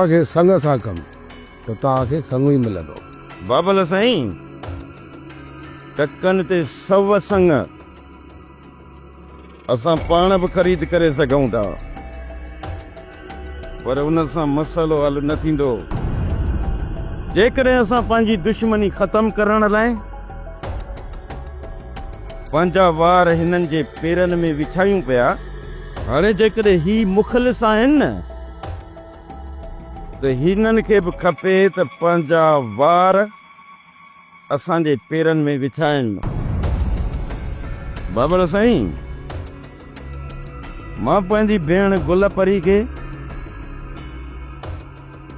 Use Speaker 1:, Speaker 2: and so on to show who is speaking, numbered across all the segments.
Speaker 1: तव्हांखे संग सां कमु त तव्हांखे संग ई मिलंदो।
Speaker 2: बाबल साईं, टकनि ते 100 संग असां पाण बि ख़रीद करे सघूं था, पर उन सां मसइलो हल न थींदो। जेकॾहिं असां पंहिंजी दुश्मनी ख़तमु करण लाइ पंहिंजा वार हिननि जे पेरनि में विछायूं पिया, हाणे जेकॾहिं ही मुख़लिस आहिनि न, त हिननि खे बि खपे त पंहिंजा वार असांजे पेरनि में विछाइनि। बाबल साईं, मां पंहिंजी भेण गुलपरी खे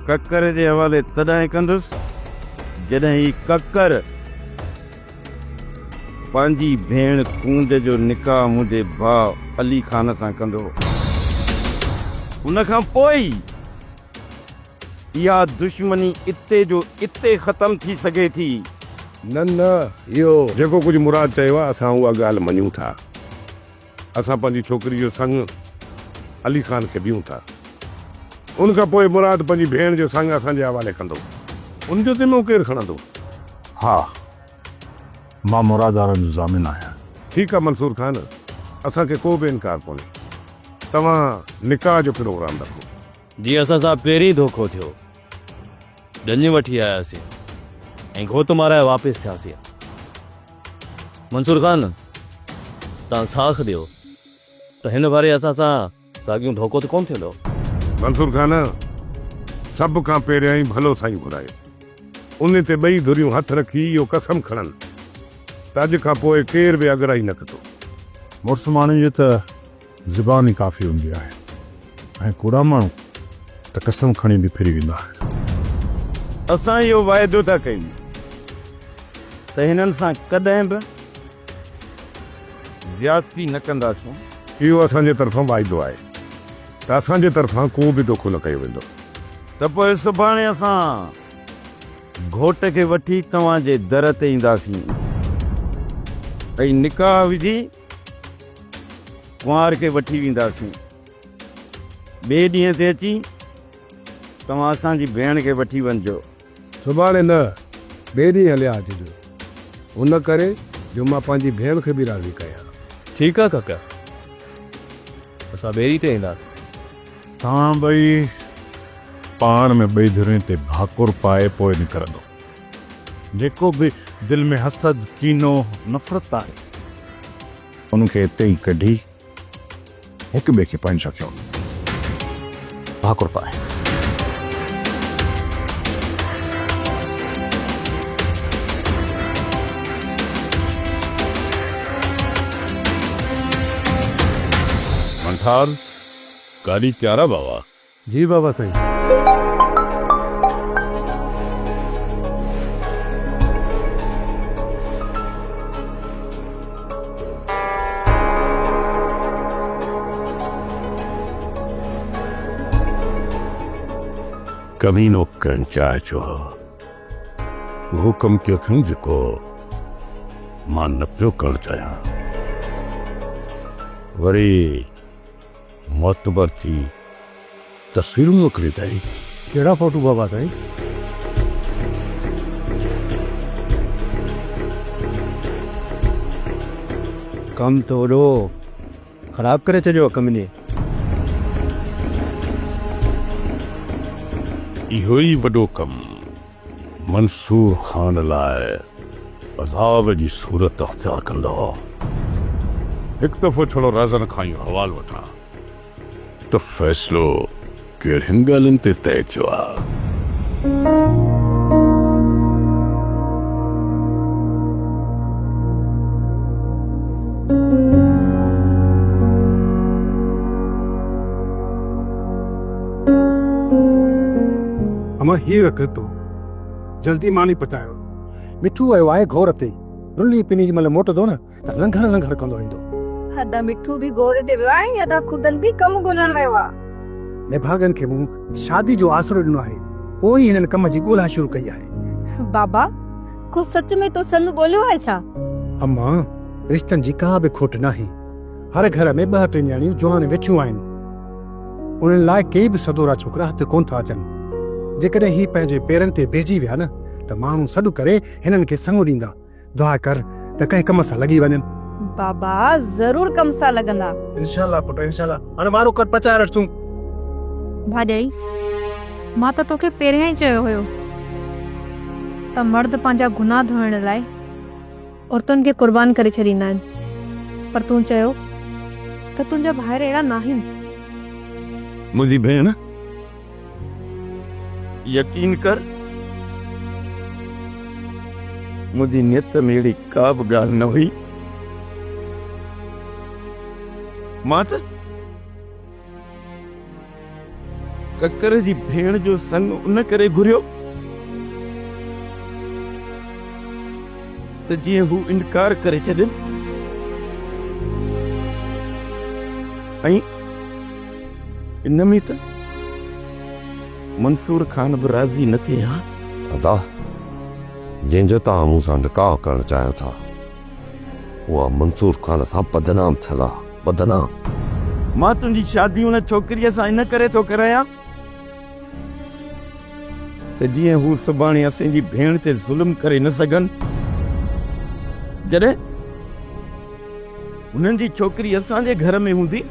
Speaker 2: ककर जे हवाले तॾहिं कंदुसि जॾहिं ही ककर पंहिंजी भेण कूंज जो निकाह मुंहिंजे भाउ अली ख़ान सां कंदो। उन खां पोइ इहा दुश्मनी इते जो इते ख़तम थी सघे थी।
Speaker 1: न इहो जेको कुझु मुराद चयो आहे असां उहा ॻाल्हि मञूं था। असां पंहिंजी छोकिरी जो संग अली ख़ान खे ॾियूं था। उन खां पोइ मुराद पंहिंजी भेण जो संग असांजे हवाले कंदो। उनजो ज़िम्मो केरु खणंदो?
Speaker 3: हा, मां मुराद वारनि जो ज़ामिन आहियां।
Speaker 1: ठीकु आहे मंसूर ख़ान, असांखे को बि इनकार कोन्हे। तव्हां निकाह जो प्रोग्राम रखो।
Speaker 4: जी असां सां पहिरीं धोखो थियो, ॾञ वठी आयासीं ऐं घोट माराए वापसि थियासीं। मंसूर ख़ान, तव्हां साख ॾियो त हिन वारे असां सां साॻियूं धोखो त कोन थींदो।
Speaker 1: मंसूर ख़ान, सभ खां पहिरियां ई भलो साईं घुरायो। उन ते ॿई धुरियूं हथ रखी इहो कसम खणनि त अॼु खां पोइ केर बि अगराई न कंदो।
Speaker 3: मुड़ुस माण्हू जी त ज़ुबान ई काफ़ी हूंदी आहे, ऐं कूड़ा माण्हू त कसम खणी बि फिरी वेंदा आहिनि।
Speaker 2: असां इहो वाइदो था कयूं त हिननि सां कॾहिं बि ज़्यादती न कंदासीं।
Speaker 1: इहो असांजे तरफ़ां वाइदो आहे त असांजे तरफ़ां को बि धोखो न कयो वेंदो।
Speaker 2: त पोइ सुभाणे असां घोट खे वठी तव्हांजे दर ते ईंदासीं ऐं निकाह विझी कुंवार खे वठी वेंदासीं। ॿिए ॾींहं ते अची तव्हां असांजी भेण खे वठी वञिजो।
Speaker 1: सुभाणे न, ॿिए ॾींहुं हलिया अचिजो। उन करे जो मां पंहिंजी भेण खे बि राज़ी कयां।
Speaker 4: ठीकु आहे काका, असां ॿेड़ी ते ईंदासीं।
Speaker 3: तव्हां ॿई पाण में ॿई धुरियुनि ते भाकुर पाए पोइ निकिरंदो। जेको बि दिलि में हसद, कीनो, नफ़रत आहे, उनखे हिते ई कढी हिक ॿिए खे पंहिंजो कयो। भाकुर पाए
Speaker 5: मंठार, गाड़ी तैयार है बाबा?
Speaker 1: जी बाबा साईं।
Speaker 5: कमीनो कंचाए जो हुक्म क्यों थी जेको मां न पियो करणु चाहियां। वरी मोतबर थी तस्वीरूं मोकिली अथई।
Speaker 1: कहिड़ा फोटू बाबा साईं?
Speaker 6: कम तो ओॾो ख़राब करे छॾियो कमिनी।
Speaker 5: इहो ई वॾो कमु मंसूर ख़ान लाइ अज़ाब जी सूरत अख़्तियार कंदो। हिकु दफ़ो छड़ो राज़न खां इहो हवाल वठां त फ़ैसिलो कहिड़ियुनि ॻाल्हियुनि ते तइ थियो आहे।
Speaker 1: अमा ही रख तो जल्दी मानी पचायो। मिठू आयो आहे घोर ते, रुली पिनी महिल मोटंदो न त लंघड़ कंदो ईंदो।
Speaker 7: अदा मिठू भी घोर ते वियो आहे, अदा खुदन भी कम ॻोल्हण वियो आहे।
Speaker 1: निभागन खे मूं शादी जो आसरो ॾिनो आहे, पोइ ई हिननि कम जी ॻोल्हा शुरू कई आहे।
Speaker 7: बाबा को सच में तो संग ॻोल्हियो आहे छा?
Speaker 1: अम्मा, रिश्तनि जी का बि खोट नाहे। हर घर में 2-3 ॼणियूं जवान वेठियूं आहिनि। उन्हनि लाइ के बि सदोरा छोकिरा हथ कोन था अचनि।
Speaker 8: जेकॾहिं ही पंहिंजे पेरनि ते बीहजी विया न त माण्हू सॾु करे हिननि खे संग ॾींदा। दुआ कर त कंहिं कम सां लॻी वञनि।
Speaker 7: बाबा जरूर कम सां लॻंदा।
Speaker 8: इंशाल्लाह पुट इंशाल्लाह। हाणे मारो कर पचाए रख तूं।
Speaker 9: भाॼाई मां त तोखे पहिरियां ई चयो हुयो त मर्द पंहिंजा गुनाह धोइण लाइ औरतुनि खे क़ुर्बान करे छॾींदा आहिनि, पर तूं चयो त तुंहिंजा भाइर अहिड़ा न आहिनि।
Speaker 2: मुंहिंजी भेण यकीन कर मुंहिंजी नियत में अहिड़ी का बि ॻाल्हि न हुई। मां त ककर जी भेण जो संग उन करे घुरियो त जीअं हू इनकार करे छॾनि ऐं इन में त मंसूर खान बि राज़ी न थिए। हा
Speaker 10: अदा जंहिंजो तव्हां मूं सां निकाह करणु चाहियो था उहा मंसूर खान सां बदनाम थियल आहे, बदनाम।
Speaker 2: मां तुंहिंजी शादी हुन छोकिरीअ सां इन करे थो करायां त जीअं हू सुभाणे असांजी भेण ते ज़ुल्म करे न सघनि। जॾहिं हुननि जी छोकिरी असांजे घर में हूंदी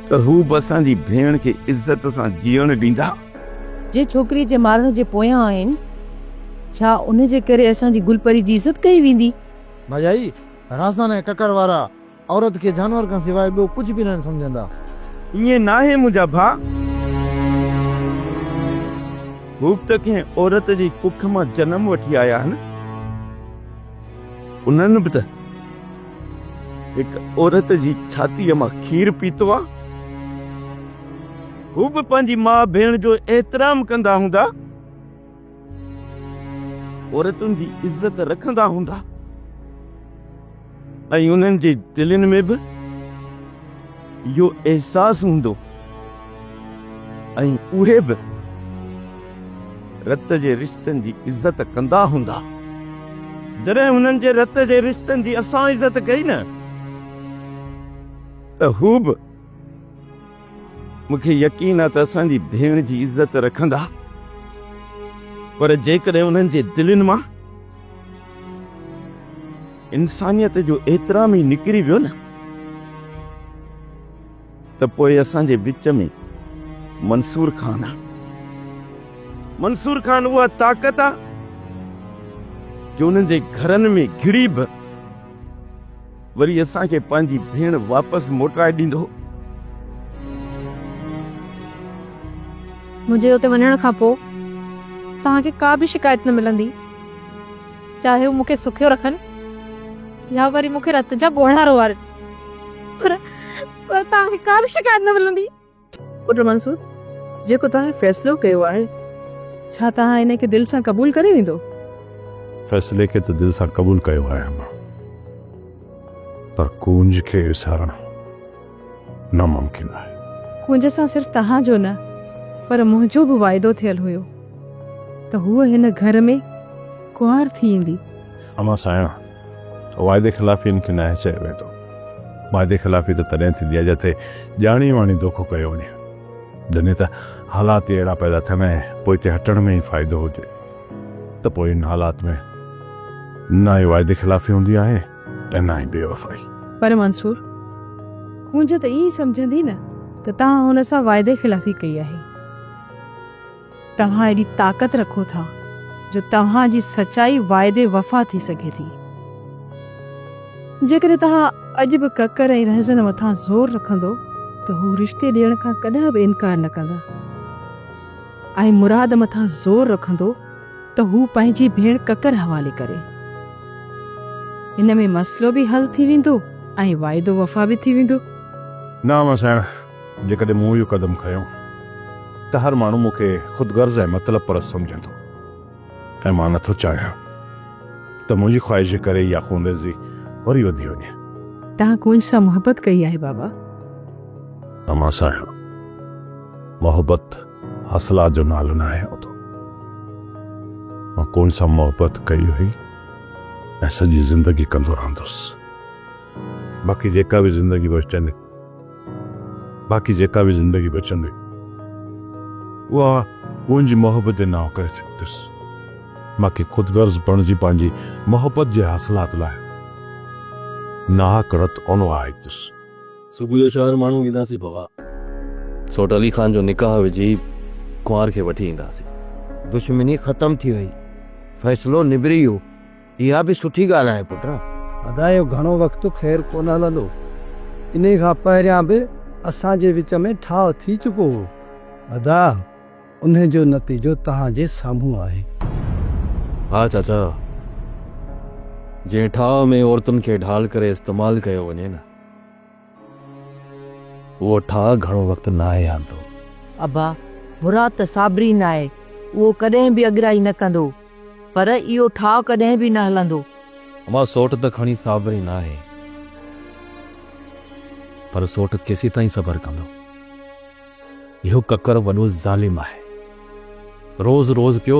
Speaker 2: त हू बि असांजी भेण खे इज़त सां जीअण ॾींदा।
Speaker 11: जे छोकिरी जे मारण जे पोयां आहिनि, छा उन जे करे असांजी गुलपरी जी इज़त कई वेंदी?
Speaker 6: भाॼाई राज़न ऐं ककर वारा औरत खे जानवर खां सवाइ ॿियो कुझु बि न सम्झंदा।
Speaker 2: ईअं न आहे मुंहिंजा भाउ। हू त कंहिं औरत जी कुख मां जनम वठी आया आहिनि। उन्हनि बि त हिकु औरत जी छातीअ मां खीर पीतो आहे। हू बि पंहिंजी माउ भेण जो एतिराम कंदा हूंदा, औरतुनि जी इज़त रखंदा हूंदा, ऐं उन्हनि जे दिलनि में बि इहो एहसासु हूंदो, ऐं उहे बि रत जे रिश्तनि जी इज़त कंदा हूंदा। जॾहिं हुननि जे रत जे रिश्तनि जी असां इज़त कई न त हू बि मूंखे यकीन आहे त असांजी भेण जी इज़त रखंदा। पर जेकॾहिं उन्हनि जे दिलनि मां इंसानियत जो एतिराम ई निकिरी वियो न त पोइ असांजे विच में मंसूर खान आहे। मंसूर खान उहा ताक़त आहे जो उन्हनि जे घरनि में घिड़ी बि वरी असांखे पंहिंजी भेण वापसि मोटाए ॾींदो।
Speaker 9: मुंहिंजे उते वञण खां पोइ तव्हांखे का बि शिकायत न मिलंदी, चाहे हू मूंखे सुखियो रखनि या वरी मूंखे रत जा ॻोढ़ा रोआरनि, पर तव्हांखे का बि शिकायत न मिलंदी।
Speaker 11: पुट मंसूर, जेको तव्हां फ़ैसिलो कयो आहे, छा तव्हां इन खे दिलि सां क़बूल करे वेंदो?
Speaker 3: फ़ैसिले खे त दिलि सां क़बूल कयो आहे मां, पर कुंज खे विसारणु नामुमकिन आहे।
Speaker 11: कुंज सां सिर्फ़ु तव्हांजो न पर मुंहिंजो बि वाइदो थियल हुयो त हूअ हिन घर में कुंवार थी ईंदी।
Speaker 3: अमा साया वाइदे ख़िलाफ़ी खे न चयो वेंदो। वाइदे ख़िलाफ़ी त तॾहिं थींदी आहे जिते ॼाणी वाणी धोखो कयो वञे, जॾहिं त हालात अहिड़ा पैदा थियनि ऐं पोइ हिते हटण में ई फ़ाइदो हुजे त पोइ इन हालात में न ई वाइदे ख़िलाफ़ी हूंदी आहे ऐं न ई बेवफ़ाई।
Speaker 11: पर मंसूर, कुंज त ईअं सम्झंदी न त तव्हां हुन सां वाइदे ख़िलाफ़ी कई आहे। तव्हां एॾी ताक़त रखो था जो तव्हांजी सचाई वाइदे वफ़ा थी सघे थी। जेकॾहिं तव्हां अॼु बि ककर ऐं रहज़न मथां ज़ोर रखंदो त हू रिश्ते ॾियण खां कॾहिं बि इनकार न कंदा, ऐं मुराद मथां ज़ोर रखंदो त हू पंहिंजी भेण ककर हवाले करे। इन में मसइलो बि हल थी वेंदो ऐं वाइदो वफ़ा बि थी वेंदो।
Speaker 3: न अमा साया, जेकॾहिं मूं इहो क़दम खयो त हर माण्हू मूंखे ख़ुदगर्ज़ ऐं मतिलब परस्त सम्झंदो, ऐं मां नथो चाहियां त मुंहिंजी ख़्वाहिश करे या खूनरेज़ी वरी वधी वञे।
Speaker 11: तव्हां कुंज सां मोहबत कई आहे बाबा?
Speaker 3: अमा साया, मोहबत हसलात जो नालो न आहे। मां कुंज सां मोहबत कई हुई ऐं सॼी ज़िंदगी कंदो रहंदुसि। बाक़ी जेका बि ज़िंदगी बचंदी उहा मुंहिंजी मोहबत ना करे सघंदुसि मूंखे ख़ुदगर्ज़ बणिजी पंहिंजी मोहबत जे हासिलात लाइ नाहक रत ओनो आहियुसि।
Speaker 4: सुबुह जो शहर माण्हू ईंदासीं बाबा, सोट अली ख़ान जो निकाह विझी कुंवार खे वठी ईंदासीं।
Speaker 10: दुश्मनी ख़त्म थी वई, फ़ैसिलो निबिरी वियो। इहा बि सुठी ॻाल्हि आहे पुट।
Speaker 6: अदा जो घणो वक़्तु ख़ैर कोन हलंदो, इन खां पहिरियां बि असांजे विच में ठाह थी चुको हो। अदा उन जो नतीजो तव्हांजे साम्हूं आहे।
Speaker 4: हा चाचा, जंहिं ठाह में औरतुनि खे ढाल करे इस्तेमालु कयो वञे न, उहो ठाह घणो वक़्तु न आहे आंदो।
Speaker 7: अबा मुराद त साबरी न आहे, उहो कॾहिं बि अॻिराई न कंदो, पर इहो ठाह कॾहिं बि न हलंदो।
Speaker 4: अमां सोट त खणी साबरी न आहे, पर सोट केसी ताईं सबर कंदो। इहो ककर वॾो ज़ालिम आहे। रोज़ रोज़ पियो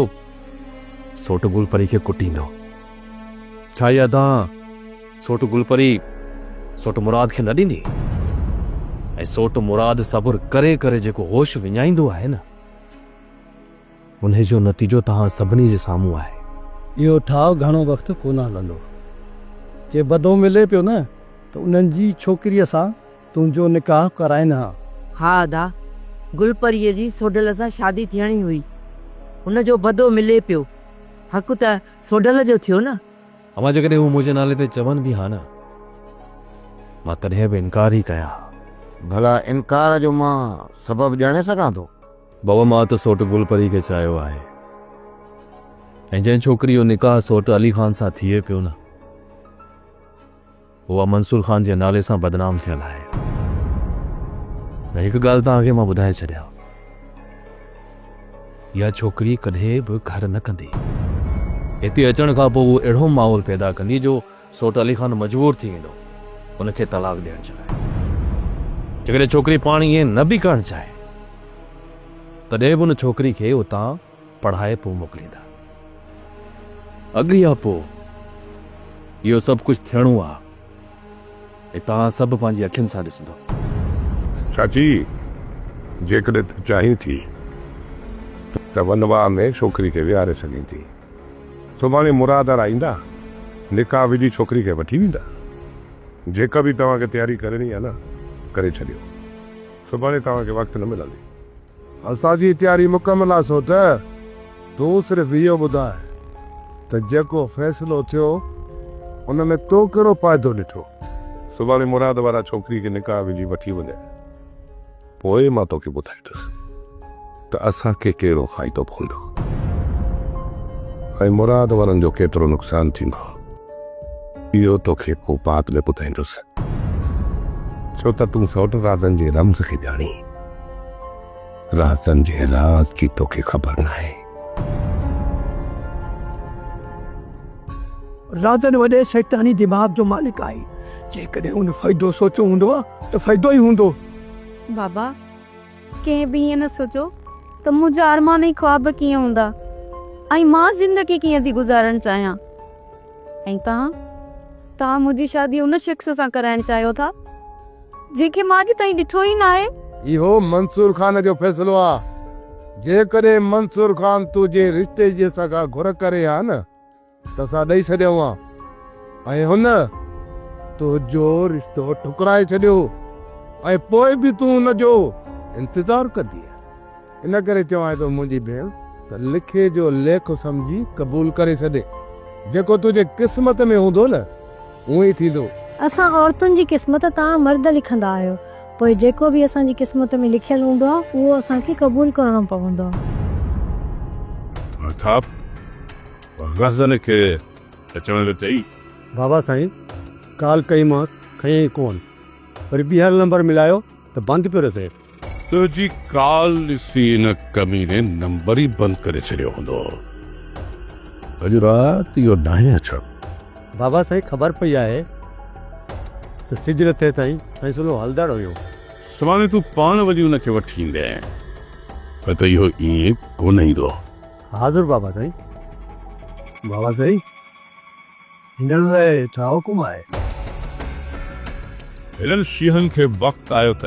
Speaker 4: सोट गुलपरी खे कुटींदो। छा इहा तव्हां सोट गुलपरी सोट मुराद खे न ॾींदी? ऐं सोट मुराद सब्र करे करे जेको होश विञाईंदो आहे न, उन जो नतीजो तव्हां सभिनी जे साम्हूं आहे।
Speaker 6: इहो ठाह घणो वक़्तु कोन हलंदो। जे बदो मिले पियो न त उन्हनि जी छोकिरीअ सां तुंहिंजो निकाह कराइनि हा।
Speaker 7: हा अदा, गुलपरीअ जी सोडल सां शादी थियणी हुई, हुन जो बदो मिले पियो। हक़ त सोडल जो थियो न।
Speaker 4: अमां जेकॾहिं हू मुंहिंजे नाले ते चवनि बि हा न, मां तॾहिं बि इनकार ई कयां।
Speaker 10: भला इनकार जो मां सबबु ॼाणे सघां थो?
Speaker 4: बाबा मां त सोट गुलपरी खे चाहियो आहे, ऐं जंहिं छोकिरी जो निकाह सोट अली ख़ान सां थिए पियो न, उहा मंसूर ख़ान जे नाले सां बदनाम थियल आहे। हिकु ॻाल्हि तव्हांखे मां ॿुधाए छॾियां, इहा छोकिरी कॾहिं बि घर न कंदी। हिते अचण खां पोइ उहो अहिड़ो माहौल पैदा कंदी जो सोट अली ख़ान मजबूर थी वेंदो उनखे तलाक ॾियणु चाहे। जेकॾहिं छोकिरी पाण ईअं न बि करणु चाहे, तॾहिं बि उन छोकिरी खे उतां पढ़ाए पोइ मोकिलींदा। अॻु या पोइ इहो सभु कुझु थियणो आहे, ऐं तव्हां सभु पंहिंजी अखियुनि सां ॾिसंदो।
Speaker 1: चाची, जेकॾहिं तूं चाहीं थी त वनवाह में छोकिरी खे विहारे सघीं थी। सुभाणे मुराद वारा ईंदा, निकाह विझी छोकिरी खे वठी वेंदा। जेका बि तव्हांखे तयारी करणी आहे न, करे छॾियो। सुभाणे तव्हांखे वक़्तु न मिलंदी। असांजी तयारी मुकमल आहे। सो त तूं सिर्फ़ु इहो ॿुधाए त जेको फ़ैसिलो थियो उन में तो कहिड़ो फ़ाइदो ॾिठो? सुभाणे मुराद वारा छोकिरी खे निकाह विझी वठी वञे, पोइ मां तोखे ॿुधाईंदुसि त असांखे कहिड़ो फ़ाइदो पवंदो ऐं मुराद वारनि जो केतिरो नुक़सानु थींदो, इहो तोखे पोइ बात में ॿुधाईंदुसि। छो त तूं सौट राज़नि जे रम्ज़ खे ॼाणी, राज़नि जे राज़ की तोखे ख़बर न आहे।
Speaker 6: राज़न वॾे शैतानी दिमाग़ जो मालिक आहे। जेकॾहिं उन फ़ाइदो सोचियो हूंदो आहे त फ़ाइदो ई हूंदो।
Speaker 9: बाबा कंहिं बि ईअं न सोचो त मुंहिंजा अरमान ऐं ख्वाब कीअं हूंदा ऐं मां ज़िंदगी कीअं थी गुज़ारणु चाहियां। ऐं तव्हां मुंहिंजी शादी उन शख़्स सां कराइणु चाहियो था जंहिंखे मां अॼु ताईं ॾिठो ई न आहे।
Speaker 1: इहो मंसूर ख़ान जो फ़ैसिलो आहे। जेकॾहिं मंसूर ख़ान तुंहिंजे रिश्ते जे सॻा घुर करे हा न, त असां ॾेई छॾियूं हा, ऐं हुन तुंहिंजो रिश्तो ठुकराए छॾियो, ऐं पोइ बि तूं हुनजो इंतज़ारु कंदी। इन करे चवां थो मुंहिंजी भेण त लिखे जो लेख सम्झी क़बूल करे छॾे। जेको तुंहिंजे क़िस्मत में हूंदो न, उहो ई थींदो।
Speaker 7: असां औरतुनि जी क़िस्मत तव्हां मर्द लिखंदा आहियो, पोइ जेको बि असांजी क़िस्मत में लिखियलु हूंदो आहे उहो असांखे क़बूल करणो पवंदो।
Speaker 5: गज़न खे अचण चई
Speaker 8: बाबा साईं, काल कईमांसि, खयईं कोन, वरी ॿीहर नंबर मिलायो त बंदि पियो थिए।
Speaker 5: तुंहिंजी काल ॾिसी इन कमीने नंबर ई बंदि करे छॾियो हूंदो। अॼु राति इहो नाहे अचणु।
Speaker 8: बाबा साईं, ख़बर पई आहे त सिज न थिए ताईं फ़ैसिलो हलंदड़ हुयो।
Speaker 5: सुभाणे तूं पाण वञी हुनखे वठी ईंदे, पर त इहो ईअं कोन ईंदो।
Speaker 8: हाज़ुर बाबा साईं। बाबा साईं, हिन लाइ छा हुकुम आहे?
Speaker 5: हिननि शींहनि खे वक़्तु आयो त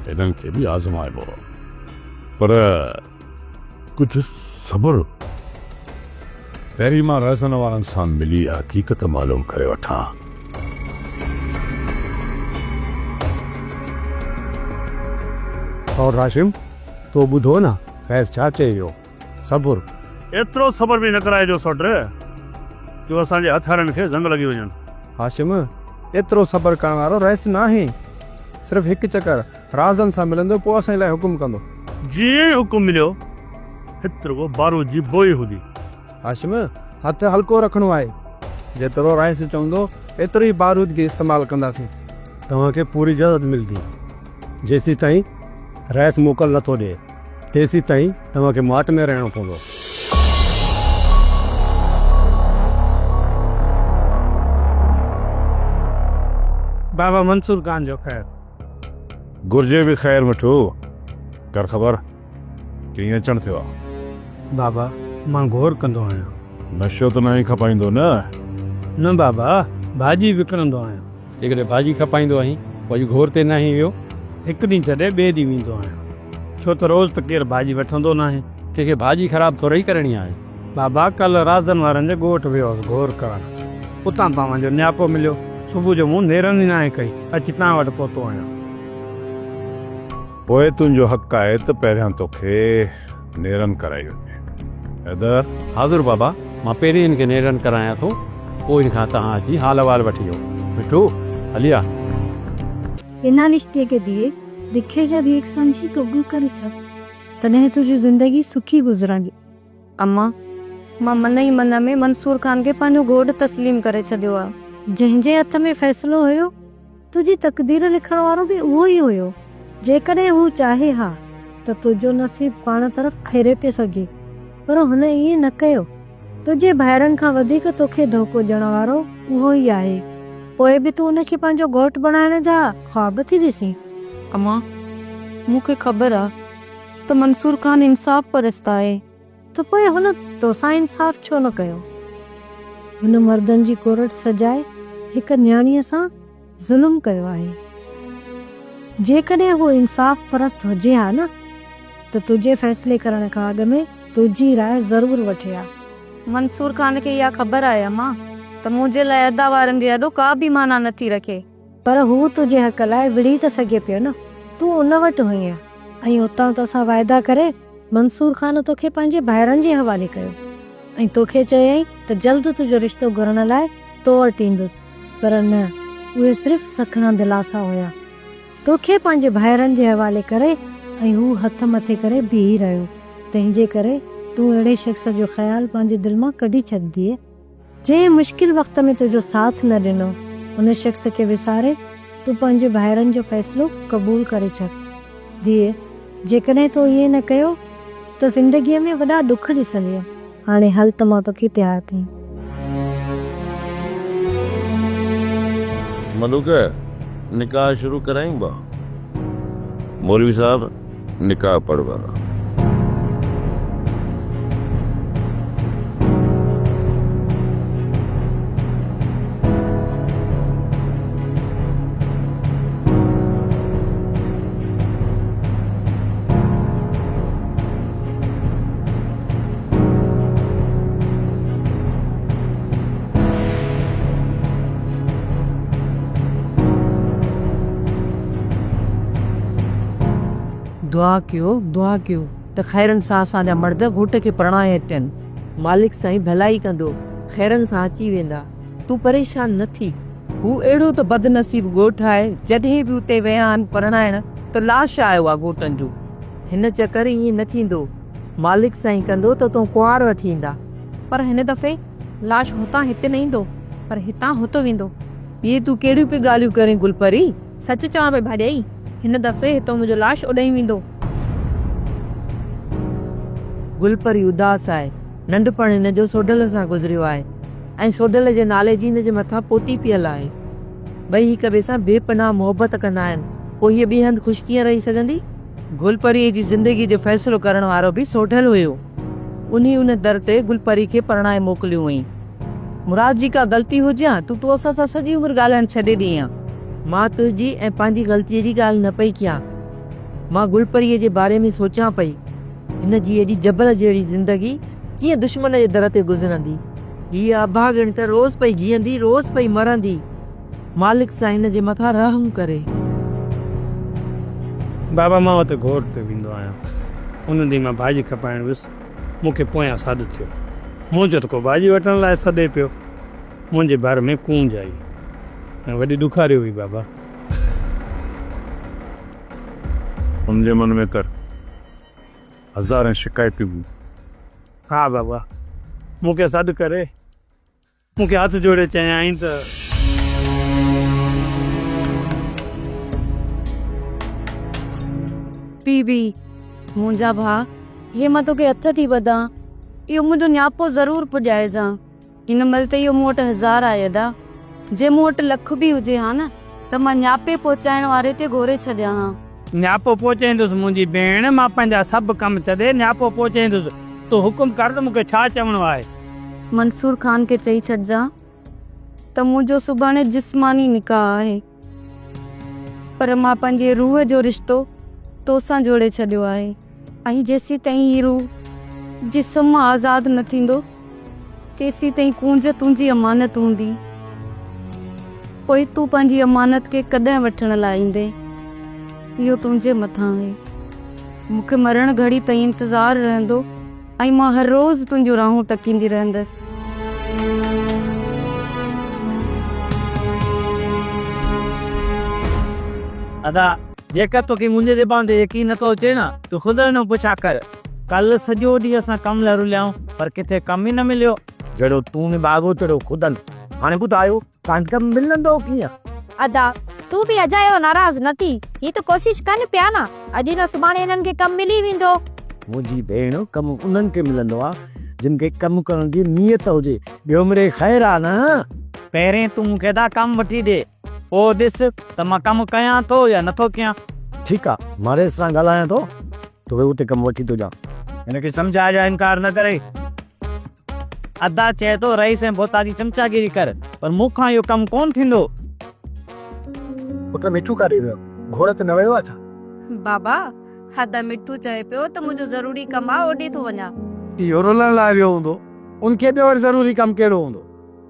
Speaker 5: हिननि खे बि आज़माइबो। पर कुछ सब्र। पहिरीं मां रहसन वारनि सां मिली हक़ीक़त मालूम करे वठां।
Speaker 8: सौर हाशिम तो ॿुधो न फैज़ छा चए वियो? सबुर।
Speaker 3: एतिरो सबर बि न कराइजो सोट जो असांजे हथियारनि खे ज़ंग लॻी वञनि।
Speaker 6: हाशिम एतिरो सबर करण वारो रहिस न आहे। सिर्फ़ु हिकु चकर राज़नि सां मिलंदो पोइ असां लाइ हुकुम कंदो।
Speaker 3: जीअं ई हुकुम मिलियो हेतिरो बारूद जी बोई हूंदी।
Speaker 6: हाशिम हथ हल्को रखिणो आहे। जेतिरो रहिस चवंदो एतिरो ई बारूद खे इस्तेमालु कंदासीं।
Speaker 8: तव्हांखे पूरी इजाज़त मिलंदी। जेसीं ताईं रैस मोकल नथो ॾिए तेसीं ताईं तव्हांखे माट में रहणो पवंदो।
Speaker 6: बाबा मंसूर खान जो ख़ैर।
Speaker 3: गुर्जे बि ख़ैर वठो। कर ख़बर कीअं अचणु थियो आहे?
Speaker 6: बाबा मां घोर कंदो आहियां।
Speaker 3: नशो त न ई खपाईंदो न?
Speaker 6: न बाबा भाॼी विकिणंदो आहियां।
Speaker 4: जेकॾहिं भाॼी खपाईंदो आहीं पोइ घोर ते न ई वियो।
Speaker 6: हिकु ॾींहुं छॾे ॿिए ॾींहुं वेंदो आहियां। छो त रोज़ त केरु भाॼी वठंदो न आहे।
Speaker 4: कंहिंखे भाॼी ख़राबु थोरी करणी आहे।
Speaker 6: बाबा कल्ह राज़नि वारनि जे ॻोठ वियो हुअसि घोर करणु। उतां तव्हांजो न्यापो मिलियो। सुबुह जो मूं नेरनि ई न आहे कई अची तव्हां वटि पहुतो आहियां।
Speaker 3: पोइ तुंहिंजो हक़ आहे त पहिरियां तोखे नेरनि कराई वञे। हैदर।
Speaker 4: हाज़ुर बाबा मां पहिरीं हिन खे नेरनि करायां थो पोइ हिन खां तव्हां अची हाल अहिवाल वठी वियो। मिठू हलिया।
Speaker 11: बिना रिश्ते के दिए दिखे जब एक समझी कबूल कर था तने तुझी जिंदगी सुखी गुजरांगी।
Speaker 9: अम्मा मां मन ई मन में मंसूर खान खे पंहिंजो घोट तस्लीम करे छॾियो आहे।
Speaker 11: जंहिंजे हथ में फ़ैसिलो हुयो तुझी तक़दीर लिखण वारो बि उहो ई हुयो। जेकॾहिं हू चाहे हा त तुंहिंजो नसीब पाण तरफ़ फेरे पियो सघे पर हुन ईअं न कयो। तुंहिंजे भाइरनि खां वधीक तोखे धोखो ॾियण वारो उहो ई आहे। पोइ बि तूं उनखे पंहिंजो घोट बणाइण जा ख़्वाब थी ॾिसी।
Speaker 9: अम्मा मूंखे ख़बर आहे त मंसूर खान इंसाफ़ परस्त आहे।
Speaker 11: त पोइ हुन तोसां इंसाफ़ छो न कयो? हुन मर्दनि जी कोरट सजाए हिकु न्याणीअ सां ज़ुल्म कयो आहे। जेकॾहिं हू इंसाफ़ परस्त हुजे हा न त तुंहिंजे फ़ैसिले करण खां अॻु में तुंहिंजी राय ज़रूरु वठे हा।
Speaker 9: मंसूर खान खे इहा ख़बर आहे अम्मा त मुंहिंजे लाइ अदा वारनि जे अॾो का बि माना नथी रखे।
Speaker 11: पर हू तुंहिंजे हक़ लाइ विड़ी त सघे पियो न। तूं उन वटि हुईं ऐं उतां त असां वाइदा करे मंसूर खान तोखे पंहिंजे भाइरनि जे हवाले कयो ऐं तोखे चयईं त जल्द तुंहिंजो रिश्तो घुरण लाइ तो वटि ईंदुसि। पर न उहे सिर्फ़ु सखणा दिलासा हुया। तोखे पंहिंजे भाइरनि जे हवाले करे ऐं हू हथ मथे करे बीही रहियो। तंहिंजे करे तूं अहिड़े शख़्स जो ख़्यालु पंहिंजे दिलि मां कढी छॾंदीअ जंहिं मुश्किल वक़्त में तुंहिंजो साथ न ॾिनो। उन शख़्स खे विसारे तूं पंहिंजे भाइरनि जो फ़ैसिलो क़बूल करे छॾ। धीअ जेकॾहिं तो इहे न कयो त ज़िंदगीअ में वॾा ॾुख ॾिसंदीअ। हाणे हल त मां तोखे तयारु कई।
Speaker 2: मलूक निकाह शुरू करायूं बा? मौलवी साहब निकाह पढ़वा।
Speaker 7: दुआ कयो त ख़ैरनि सां असांजा मर्द घोट खे परणाए अचनि। मालिक साईं भलाई कंदो ख़ैरनि सां अची वेंदा। तूं परेशान न थी। हू अहिड़ो त बदनसीब ॻोठु आहे जॾहिं बि उते विया आहिनि परणाइण त लाश आयो आहे घोटनि जो। हिन चकर ईअं न थींदो। मालिक साईं कंदो त तूं कुंवार वठी ईंदा।
Speaker 9: पर हिन दफ़े लाश हुतां हिते न ईंदो पर हितां हुतो वेंदो।
Speaker 7: इहे तूं कहिड़ियूं पियूं ॻाल्हियूं करीं गुलपरी?
Speaker 9: सच चवां पई भाॼाई हिन दफ़े हितो मुंहिंजो लाश उॾाई वेंदो।
Speaker 7: गुलपरी उदास आहे। नंढपण हिन जो सोडल सां गुज़रियो आहे ऐं सोडल जे नाले जी हिन जे मथां पोती पियल आहे। ॿई हिक ॿिए सां बेपनाह मोहबत कंदा आहिनि। पोइ हीअ ॿी हंधि ख़ुशि कीअं रही सघंदी? गुलपरीअ जी ज़िंदगी जो फ़ैसिलो करण वारो बि सोडल हुयो। उन दर ते गुलपरी खे परणाए मोकिलियो हुई। मुराद जी का ग़लती हुजे हा तूं असां सां सॼी उमिरि ॻाल्हाइण छॾे ॾिए हा। मां तुंहिंजी ऐं पंहिंजी ग़लतीअ जी ॻाल्हि न पई कयां। मां गुलपरीअ जे बारे में सोचां पई हिन जी एॾी जबल जहिड़ी ज़िंदगी कीअं दुश्मन जे दर ते गुज़रंदी। हीअ अभागणी त रोज़ पई जीअंदी, रोज़ पई मरंदी। मालिक सां हिन जे मथां रहम करे।
Speaker 12: बाबा मां हुते घोट ते वेंदो आहियां। उन ॾींहुं मां भाॼी खपाइण वियुसि, मूंखे पोयां सॾु थियो। मुंहिंजो त को भाॼी वठण लाइ सॾे पियो। मुंहिंजे घर में कूंज आई ऐं वॾी ॾुखारी हुई बाबा।
Speaker 3: उनजे मन में त हज़ार शिकायतूं हुयूं।
Speaker 12: हा बाबा, मूंखे सॾु करे मूंखे हथ जोड़े चयाईं त
Speaker 13: बीबी मुंहिंजा भाउ, हे मां तोखे हथ थी वधां, इहो मुंहिंजो न्यापो ज़रूरु पुॼाइजां। हिन महिल त इहो मूं वटि 1000 आहे अदा। जे मूं वटि लख बि हुजे हा न त मां न्यापे पहुचाइण वारे ते घोरे छॾियां हा।
Speaker 12: न्यापो पहुचाईंदुसि मुंहिंजी भेण, मां पंहिंजा सभु कमु छॾे न्यापो पहुचाईंदुसि। तूं हुकुम कर त मूंखे छा चवणो आहे।
Speaker 13: मंसूर खान खे चई छॾिजां त मुंहिंजो सुभाणे जिस्मानी निकाह आहे, पर मां पंहिंजे रूह जो रिश्तो तोसां जोड़े छॾियो आहे। ऐं जेसी ताईं ही रूह जिस्म आज़ादु न थींदो तेसी ताईं कूंज तुंहिंजी अमानत हूंदी। पोइ तूं पंहिंजी अमानत खे कॾहिं वठण लाइ ईंदे, इहो तुंहिंजे मथां आहे। मूंखे मरण घड़ी ताईं इंतज़ारु रहंदो ऐं मां हर रोज़ तुंहिंजूं राहूं तकींदी रहंदसि।
Speaker 12: अदा जेकर तोखे मुंहिंजे ज़बान ते यकीन नथो अचे न, तूं ख़ुदि न पुछा कर। कल्ह सॼो ॾींहुं असां कमु लाइ रुलियाऊं, पर किथे कमु ई न मिलियो।
Speaker 2: जहिड़ो तूं निभागो तहिड़ो खुदन। हाणे ॿुधायो तव्हांखे कमु मिलंदो कीअं?
Speaker 9: अदा तू बि अजायो नाराज़ न थी, ही त कोशिश कनि पिया न। अॼु न सुभाणे हिननि खे कमु मिली वेंदो।
Speaker 2: मुंहिंजी भेण, कमु उन्हनि खे मिलंदो आहे जिन खे कमु करण जी नियत हुजे। ॿियो मिड़े ख़ैर आहे न।
Speaker 12: पहिरें तूं मूंखे दा कमु वठी ॾे, पोइ ॾिस त मां कमु कयां थो या नथो कयां।
Speaker 2: ठीकु आहे, मां रेस सां ॻाल्हायां थो, तोखे उते कमु वठी थो ॾियां।
Speaker 12: हिनखे सम्झाइजा, इनकार न करे। अदा चए थो रईस ऐं बोता जी चमचागिरी कर, पर मूंखां इहो कमु कोन थींदो।
Speaker 8: पुट मिठू काढी वियो, घोड़ ते न वियो आहे छा?
Speaker 13: बाबा हद मिठू चए पियो त मुंहिंजो ज़रूरी कमु आहे, ओॾे थो वञा।
Speaker 8: इहो रुलण लाइ वियो हूंदो, उनखे ॿियो वरी ज़रूरी कमु कहिड़ो हूंदो?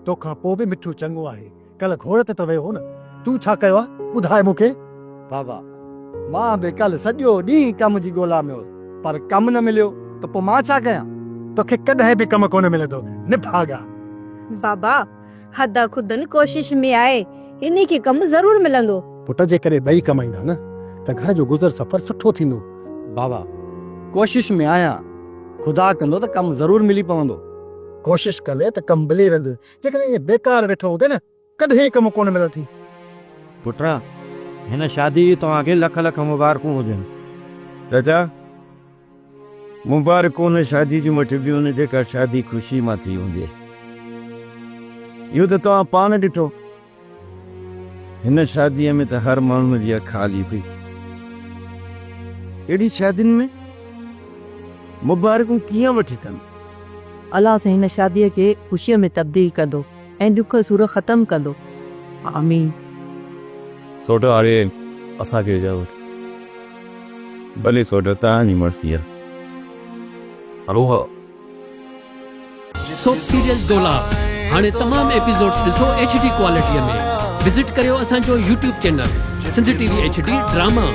Speaker 8: तोखां पोइ बि मिठू चङो आहे, कल्ह घोड़ ते त वियो हो न। तूं छा कयो आहे ॿुधाए मूंखे। बाबा मां बि कल्ह सॼो ॾींहुं कम जी ॻोल्हा में हुउसि, पर कमु न मिलियो त पोइ मां छा कयां? तोखे कॾहिं बि कमु कोन मिलंदो, निभागा।
Speaker 13: बाबा हद खुदन कोशिश में आहे, इन खे कमु ज़रूरु मिलंदो।
Speaker 8: पुट जे करे ॿई कमाईंदा न त घर जो गुज़र सफ़र सुठो थींदो। बाबा कोशिश में आहियां, ख़ुदा कंदो त कमु ज़रूरु मिली पवंदो। कोशिश करे त कमु मिली वेंदो, जेकॾहिं ईअं बेकार वेठो हुजे न कॾहिं कमु कोन मिलंदी।
Speaker 2: पुटरा, हिन शादी तव्हांखे लख लख मुबारकूं हुजनि। चाचा मुबारक हुन शादी जी मट बि हुन जेका शादी ख़ुशी मां थी हूंदी। इहो त तव्हां पाण ॾिठो, हिन शादीअ में त हर माण्हूअ जी अखि खाली पई। अहिड़ी शादियुनि में मुबारकूं कीअं वठी अचनि?
Speaker 7: अलाह सां हिन शादीअ खे ख़ुशीअ में तब्दील कंदो ऐं दुख सूर ख़तमु कंदो। आमीन।
Speaker 4: सोट हाणे असांखे इजाज़त।
Speaker 2: भले सोट, तव्हांजी मर्ज़ी आहे।
Speaker 4: हलो हा।
Speaker 14: सोप सीरियल डॉलर हाणे तमाम एपिसोड्स ॾिसो HD क्वालिटीअ में। विज़िट करियो असांजो YouTube channel Sindh TV HD drama.